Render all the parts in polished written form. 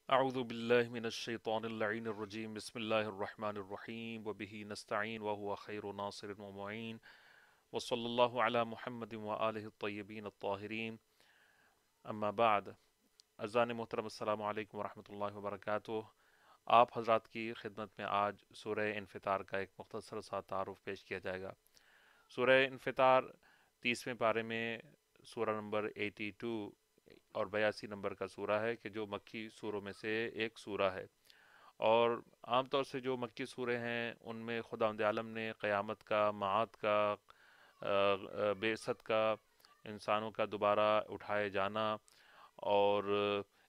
اعوذ باللہ من الشیطان اللعین الرجیم بسم اللہ الرحمن الرحیم وبہ نستعین وهو خیر ناصر ومعین وصلی اللہ علی محمد وآلہ الطیبین الطاہرین اما بعد. اذان محترم، السلام علیکم ورحمۃ اللہ وبرکاتہ. آپ حضرات کی خدمت میں آج سورہ انفطار کا ایک مختصر سا تعارف پیش کیا جائے گا. سورہ انفطار 30ویں پارے میں سورہ نمبر 82 اور 82 نمبر کا سورہ ہے کہ جو مکی سوروں میں سے ایک سورہ ہے. اور عام طور سے جو مکی سورے ہیں ان میں خداوند عالم نے قیامت کا، معاد کا، بعثت کا، انسانوں کا دوبارہ اٹھائے جانا، اور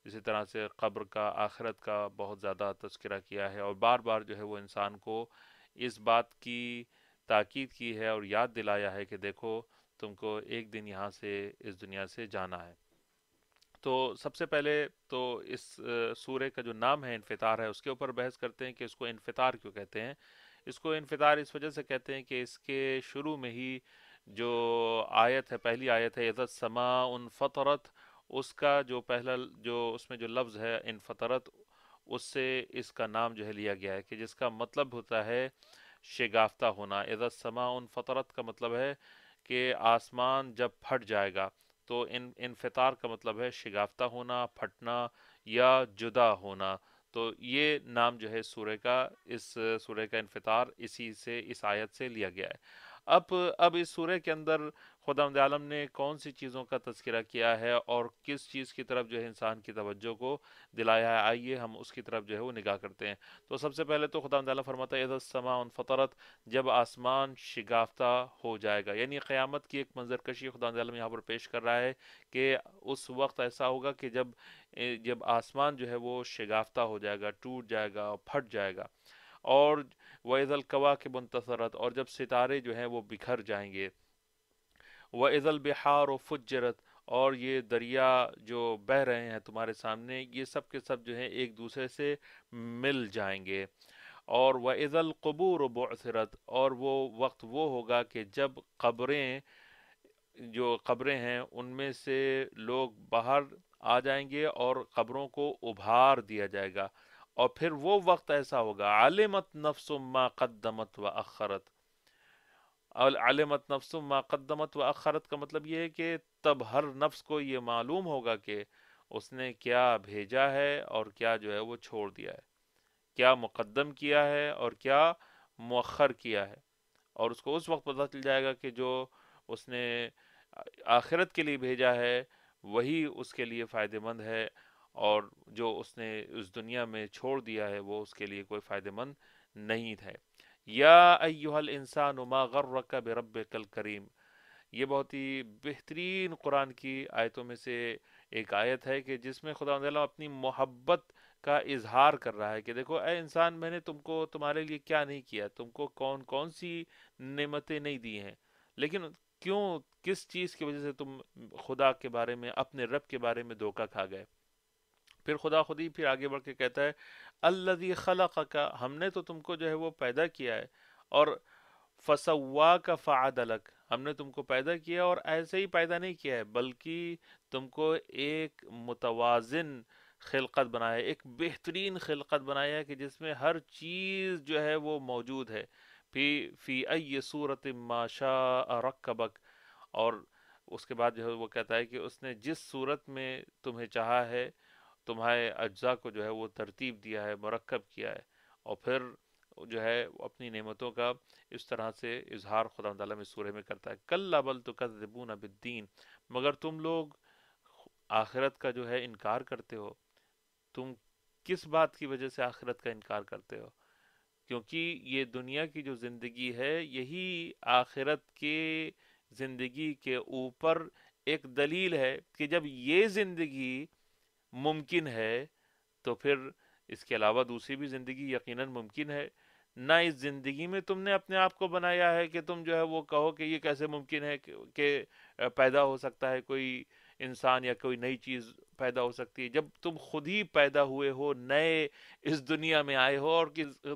اسی طرح سے قبر کا، آخرت کا بہت زیادہ تذکرہ کیا ہے، اور بار بار جو ہے وہ انسان کو اس بات کی تاکید کی ہے اور یاد دلایا ہے کہ دیکھو تم کو ایک دن یہاں سے، اس دنیا سے جانا ہے. تو سب سے پہلے تو اس سورہ کا جو نام ہے انفطار ہے، اس کے اوپر بحث کرتے ہیں کہ اس کو انفطار کیوں کہتے ہیں. اس کو انفطار اس وجہ سے کہتے ہیں کہ اس کے شروع میں ہی جو آیت ہے، پہلی آیت ہے اذا السماء انفطرت، اس کا جو پہلا جو اس میں جو لفظ ہے انفطرت، اس سے اس کا نام جو ہے لیا گیا ہے کہ جس کا مطلب ہوتا ہے شگافتہ ہونا. اذا السماء انفطرت کا مطلب ہے کہ آسمان جب پھٹ جائے گا. تو انفطار کا مطلب ہے شگافتہ ہونا، پھٹنا یا جدا ہونا. تو یہ نام جو ہے سورہ کا، اس سورہ کا انفطار اسی سے، اس آیت سے لیا گیا ہے. اب اس سورہ کے اندر خداوند عالم نے کون سی چیزوں کا تذکرہ کیا ہے اور کس چیز کی طرف جو ہے انسان کی توجہ کو دلایا ہے، آئیے ہم اس کی طرف جو ہے وہ نگاہ کرتے ہیں. تو سب سے پہلے تو خداوند عالم فرماتا ہے اذا السماء انفطرت، جب آسمان شگافتہ ہو جائے گا. یعنی قیامت کی ایک منظر کشی خداوند عالم یہاں پر پیش کر رہا ہے کہ اس وقت ایسا ہوگا کہ جب آسمان جو ہے وہ شگافتہ ہو جائے گا، ٹوٹ جائے گا، پھٹ جائے گا. اور وَإِذَا الْكَوَاكِبُ انتثرت، اور جب ستارے جو ہیں وہ بکھر جائیں گے. وَإِذَا الْبِحَارُ فُجِّرَتْ، اور یہ دریا جو بہہ رہے ہیں تمہارے سامنے، یہ سب کے سب جو ہیں ایک دوسرے سے مل جائیں گے. اور وَإِذَا الْقُبُورُ بُعْثِرَتْ، اور وہ وقت وہ ہوگا کہ جب قبریں، جو قبریں ہیں ان میں سے لوگ باہر آ جائیں گے اور قبروں کو ابھار دیا جائے گا. اور پھر وہ وقت ایسا ہوگا علمت نفس ما قدمت و اخرت. علمت نفس ما قدمت و اخرت کا مطلب یہ ہے کہ تب ہر نفس کو یہ معلوم ہوگا کہ اس نے کیا بھیجا ہے اور کیا جو ہے وہ چھوڑ دیا ہے، کیا مقدم کیا ہے اور کیا مؤخر کیا ہے. اور اس کو اس وقت پتہ چل جائے گا کہ جو اس نے آخرت کے لیے بھیجا ہے وہی اس کے لیے فائدہ مند ہے، اور جو اس نے اس دنیا میں چھوڑ دیا ہے وہ اس کے لیے کوئی فائدہ مند نہیں ہے. یا ایہا الانسان ما غرک بربک الکریم، یہ بہت ہی بہترین قرآن کی آیتوں میں سے ایک آیت ہے کہ جس میں خدا تعالیٰ اپنی محبت کا اظہار کر رہا ہے کہ دیکھو اے انسان، میں نے تم کو، تمہارے لیے کیا نہیں کیا، تم کو کون کون سی نعمتیں نہیں دی ہیں، لیکن کیوں، کس چیز کی وجہ سے تم خدا کے بارے میں، اپنے رب کے بارے میں دھوکا کھا گئے. پھر خدا خود ہی پھر آگے بڑھ کے کہتا ہے الذی خلقک، ہم نے تو تم کو جو ہے وہ پیدا کیا ہے، اور فسواک فعدلک، ہم نے تم کو پیدا کیا اور ایسے ہی پیدا نہیں کیا ہے بلکہ تم کو ایک متوازن خلقت بنایا ہے، ایک بہترین خلقت بنایا ہے کہ جس میں ہر چیز جو ہے وہ موجود ہے. فی ای صورت ما شاء رکبک، اور اس کے بعد جو ہے وہ کہتا ہے کہ اس نے جس صورت میں تمہیں چاہا ہے تمہارے اجزاء کو جو ہے وہ ترتیب دیا ہے، مرکب کیا ہے. اور پھر جو ہے وہ اپنی نعمتوں کا اس طرح سے اظہار خدا تعالیٰ میں سورہ میں کرتا ہے. کلا بل تکذبون بالدین، مگر تم لوگ آخرت کا جو ہے انکار کرتے ہو. تم کس بات کی وجہ سے آخرت کا انکار کرتے ہو؟ کیونکہ یہ دنیا کی جو زندگی ہے یہی آخرت کے زندگی کے اوپر ایک دلیل ہے کہ جب یہ زندگی ممکن ہے تو پھر اس کے علاوہ دوسری بھی زندگی یقیناً ممکن ہے. نہ اس زندگی میں تم نے اپنے آپ کو بنایا ہے کہ تم جو ہے وہ کہو کہ یہ کیسے ممکن ہے کہ پیدا ہو سکتا ہے کوئی انسان یا کوئی نئی چیز پیدا ہو سکتی ہے، جب تم خود ہی پیدا ہوئے ہو، نئے اس دنیا میں آئے ہو، اور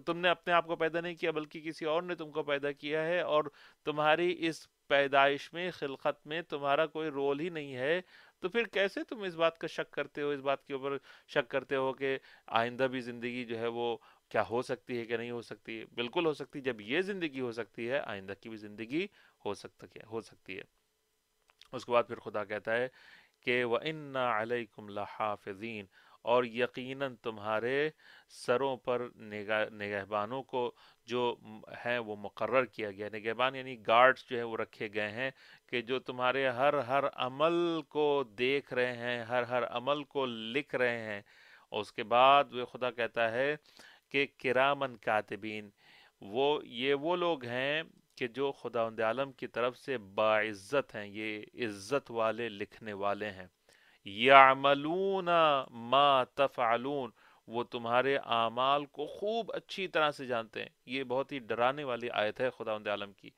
تم نے اپنے آپ کو پیدا نہیں کیا بلکہ کسی اور نے تم کو پیدا کیا ہے. اور تمہاری اس پیدائش میں، خلقت میں تمہارا کوئی رول ہی نہیں ہے، تو پھر کیسے تم اس بات کا شک کرتے ہو، اس بات کے اوپر شک کرتے ہو کہ آئندہ بھی زندگی جو ہے وہ کیا ہو سکتی ہے کہ نہیں ہو سکتی؟ بالکل ہو سکتی ہے، جب یہ زندگی ہو سکتی ہے آئندہ کی بھی زندگی ہو سکتی ہے۔ اس کے بعد پھر خدا کہتا ہے کہ وَإِنَّ عَلَيْكُمْ لَحَافِظِينَ، اور یقیناً تمہارے سروں پر نگہبانوں کو جو ہیں وہ مقرر کیا گیا۔ نگہبان یعنی گارڈز جو ہے وہ رکھے گئے ہیں کہ جو تمہارے ہر ہر عمل کو دیکھ رہے ہیں، ہر ہر عمل کو لکھ رہے ہیں۔ اور اس کے بعد وہ خدا کہتا ہے کہ کرامن کاتبین، وہ لوگ ہیں کہ جو خداوند عالم کی طرف سے باعزت ہیں، یہ عزت والے لکھنے والے ہیں۔ یعملون ما تفعلون، وہ تمہارے اعمال کو خوب اچھی طرح سے جانتے ہیں۔ یہ بہت ہی ڈرانے والی آیت ہے خداوند عالم کی،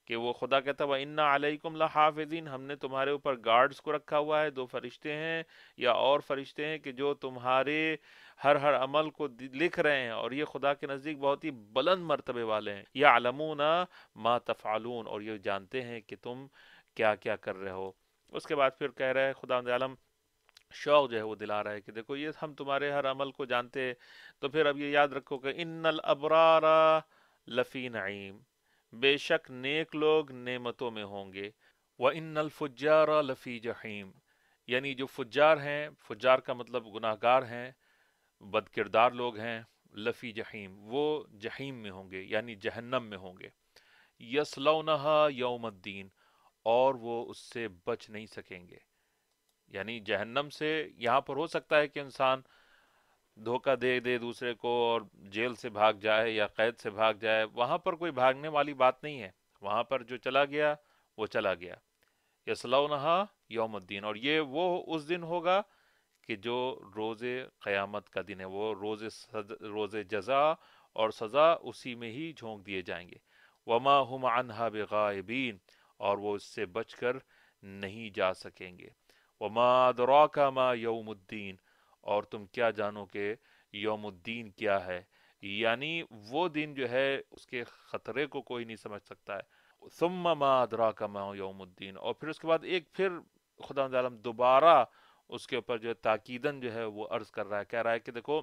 کہ وہ خدا کہتا ہے وَإِنَّ عَلَيْكُمْ لَحَافِظِينَ، ہم نے تمہارے اوپر گارڈز کو رکھا ہوا ہے، دو فرشتے ہیں یا اور فرشتے ہیں کہ جو تمہارے ہر ہر عمل کو لکھ رہے ہیں، اور یہ خدا کے نزدیک بہت ہی بلند مرتبے والے ہیں۔ یعلمون ما تفعلون، اور یہ جانتے ہیں کہ تم کیا کیا کر رہے ہو۔ اس کے بعد پھر کہہ رہے ہیں خداوند عالم، شوق جو ہے وہ دلا رہا ہے کہ دیکھو یہ ہم تمہارے ہر عمل کو جانتے ہیں، تو پھر اب یہ یاد رکھو کہ ان الابرار لفی نعیم، بے شک نیک لوگ نعمتوں میں ہوں گے، وَإِنَّ الْفُجَّارَ لَفِي جَحِيمٍ، یعنی جو فجار ہیں، فجار کا مطلب گناہ گار ہیں، بد کردار لوگ ہیں، لفی جہیم، وہ جہیم میں ہوں گے یعنی جہنم میں ہوں گے، یصلونہا یوم الدین، اور وہ اس سے بچ نہیں سکیں گے۔ یعنی جہنم سے یہاں پر ہو سکتا ہے کہ انسان دھوکہ دے دے دوسرے کو اور جیل سے بھاگ جائے یا قید سے بھاگ جائے، وہاں پر کوئی بھاگنے والی بات نہیں ہے، وہاں پر جو چلا گیا وہ چلا گیا۔ یصلونہا یوم الدین، اور یہ وہ اس دن ہوگا کہ جو روز قیامت کا دن ہے، وہ روز جزا اور سزا اسی میں ہی جھونک دیے جائیں گے۔ وما ہم عنہا بغائبین، اور وہ اس سے بچ کر نہیں جا سکیں گے۔ وما ادراک ما یوم الدین، اور تم کیا جانو کہ یوم الدین کیا ہے، یعنی وہ دن جو ہے اس کے خطرے کو کوئی نہیں سمجھ سکتا ہے۔ ثم ما ادراک ما یوم الدین، اور پھر اس کے بعد پھر خدا عالم دوبارہ اس کے اوپر جو ہے تاکیدن جو ہے وہ عرض کر رہا ہے، کہہ رہا ہے کہ دیکھو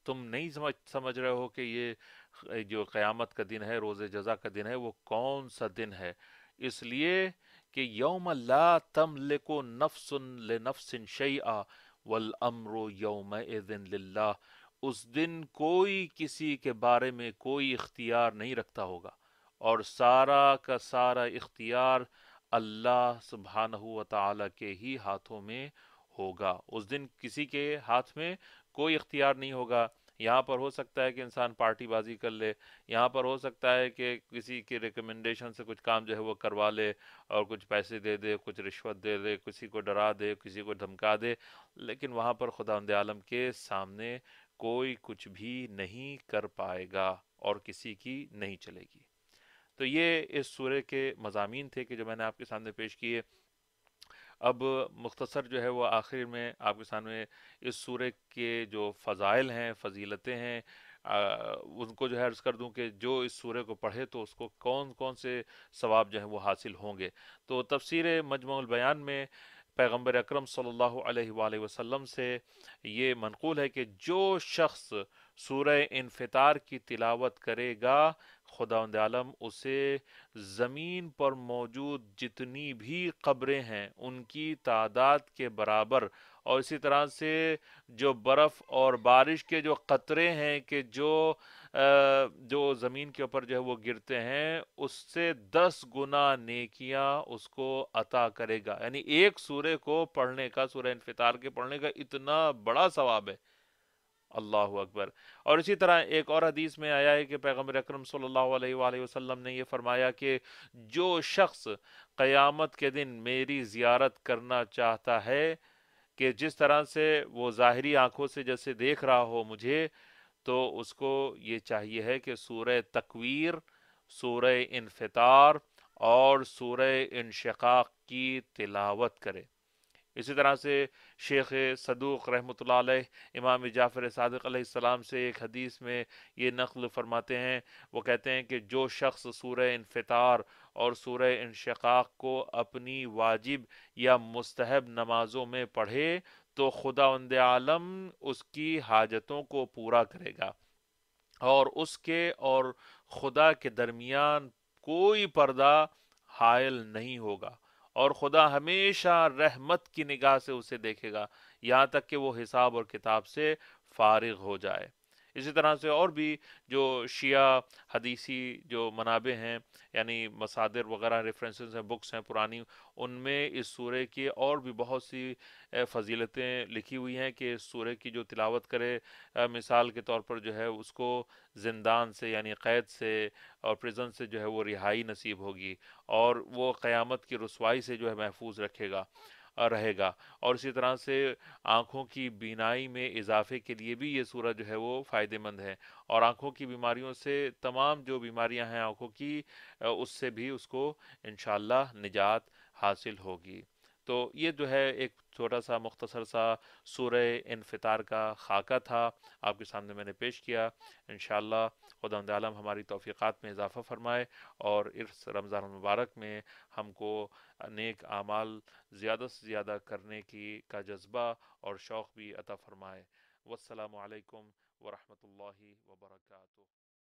تم نہیں سمجھ رہے ہو کہ یہ جو قیامت کا دن ہے، روز جزا کا دن ہے، وہ کون سا دن ہے؟ اس لیے کہ یوم لا تملک نفس لنفس شیئا والامر یومئذ للہ، اس دن کوئی کسی کے بارے میں کوئی اختیار نہیں رکھتا ہوگا، اور سارا کا سارا اختیار اللہ سبحانہ و تعالی کے ہی ہاتھوں میں ہوگا۔ اس دن کسی کے ہاتھ میں کوئی اختیار نہیں ہوگا۔ یہاں پر ہو سکتا ہے کہ انسان پارٹی بازی کر لے، یہاں پر ہو سکتا ہے کہ کسی کی ریکمنڈیشن سے کچھ کام جو ہے وہ کروا لے اور کچھ پیسے دے دے، کچھ رشوت دے دے، کسی کو ڈرا دے، کسی کو دھمکا دے، لیکن وہاں پر خداوند عالم کے سامنے کوئی کچھ بھی نہیں کر پائے گا اور کسی کی نہیں چلے گی۔ تو یہ اس سورہ کے مضامین تھے کہ جو میں نے آپ کے سامنے پیش کیے۔ اب مختصر جو ہے وہ آخر میں آپ کے سامنے اس سورہ کے جو فضائل ہیں، فضیلتیں ہیں، ان کو جو ہے عرض کر دوں کہ جو اس سورہ کو پڑھے تو اس کو کون کون سے ثواب جو ہیں وہ حاصل ہوں گے۔ تو تفسیر مجموع البیان میں پیغمبر اکرم صلی اللہ علیہ وآلہ وسلم سے یہ منقول ہے کہ جو شخص سورہ انفطار کی تلاوت کرے گا، خداوند عالم اسے زمین پر موجود جتنی بھی قبریں ہیں ان کی تعداد کے برابر، اور اسی طرح سے جو برف اور بارش کے جو قطرے ہیں کہ جو زمین کے اوپر جو ہے وہ گرتے ہیں، اس سے 10 گنا نیکیاں اس کو عطا کرے گا۔ یعنی ایک سورہ کو پڑھنے کا، سورہ انفطار کے پڑھنے کا اتنا بڑا ثواب ہے، اللہ اکبر۔ اور اسی طرح ایک اور حدیث میں آیا ہے کہ پیغمبر اکرم صلی اللہ علیہ وآلہ وسلم نے یہ فرمایا کہ جو شخص قیامت کے دن میری زیارت کرنا چاہتا ہے، کہ جس طرح سے وہ ظاہری آنکھوں سے جیسے دیکھ رہا ہو مجھے، تو اس کو یہ چاہیے ہے کہ سورہ تکویر، سورہ انفطار اور سورہ انشقاق کی تلاوت کرے۔ اسی طرح سے شیخ صدوق رحمۃ اللہ علیہ امام جعفر صادق علیہ السلام سے ایک حدیث میں یہ نقل فرماتے ہیں، وہ کہتے ہیں کہ جو شخص سورہ انفطار اور سورہ انشقاق کو اپنی واجب یا مستحب نمازوں میں پڑھے تو خداوند عالم اس کی حاجتوں کو پورا کرے گا، اور اس کے اور خدا کے درمیان کوئی پردہ حائل نہیں ہوگا، اور خدا ہمیشہ رحمت کی نگاہ سے اسے دیکھے گا یہاں تک کہ وہ حساب اور کتاب سے فارغ ہو جائے۔ اسی طرح سے اور بھی جو شیعہ حدیثی جو منابع ہیں، یعنی مصادر وغیرہ ریفرنسز ہیں، بکس ہیں پرانی، ان میں اس سورہ کی اور بھی بہت سی فضیلتیں لکھی ہوئی ہیں کہ اس سورہ کی جو تلاوت کرے، مثال کے طور پر جو ہے اس کو زندان سے یعنی قید سے اور پریزن سے جو ہے وہ رہائی نصیب ہوگی، اور وہ قیامت کی رسوائی سے جو ہے محفوظ رہے گا، اور اسی طرح سے آنکھوں کی بینائی میں اضافے کے لیے بھی یہ سورج جو ہے وہ فائدہ مند ہے، اور آنکھوں کی بیماریوں سے تمام جو بیماریاں ہیں آنکھوں کی، اس سے بھی اس کو انشاءاللہ نجات حاصل ہوگی۔ تو یہ جو ہے ایک چھوٹا سا مختصر سا سورہ انفطار کا خاکہ تھا، آپ کے سامنے میں نے پیش کیا۔ انشاءاللہ خداوند عالم ہماری توفیقات میں اضافہ فرمائے، اور اس رمضان المبارک میں ہم کو نیک اعمال زیادہ سے زیادہ کرنے کا جذبہ اور شوق بھی عطا فرمائے۔ والسلام علیکم ورحمۃ اللہ وبرکاتہ۔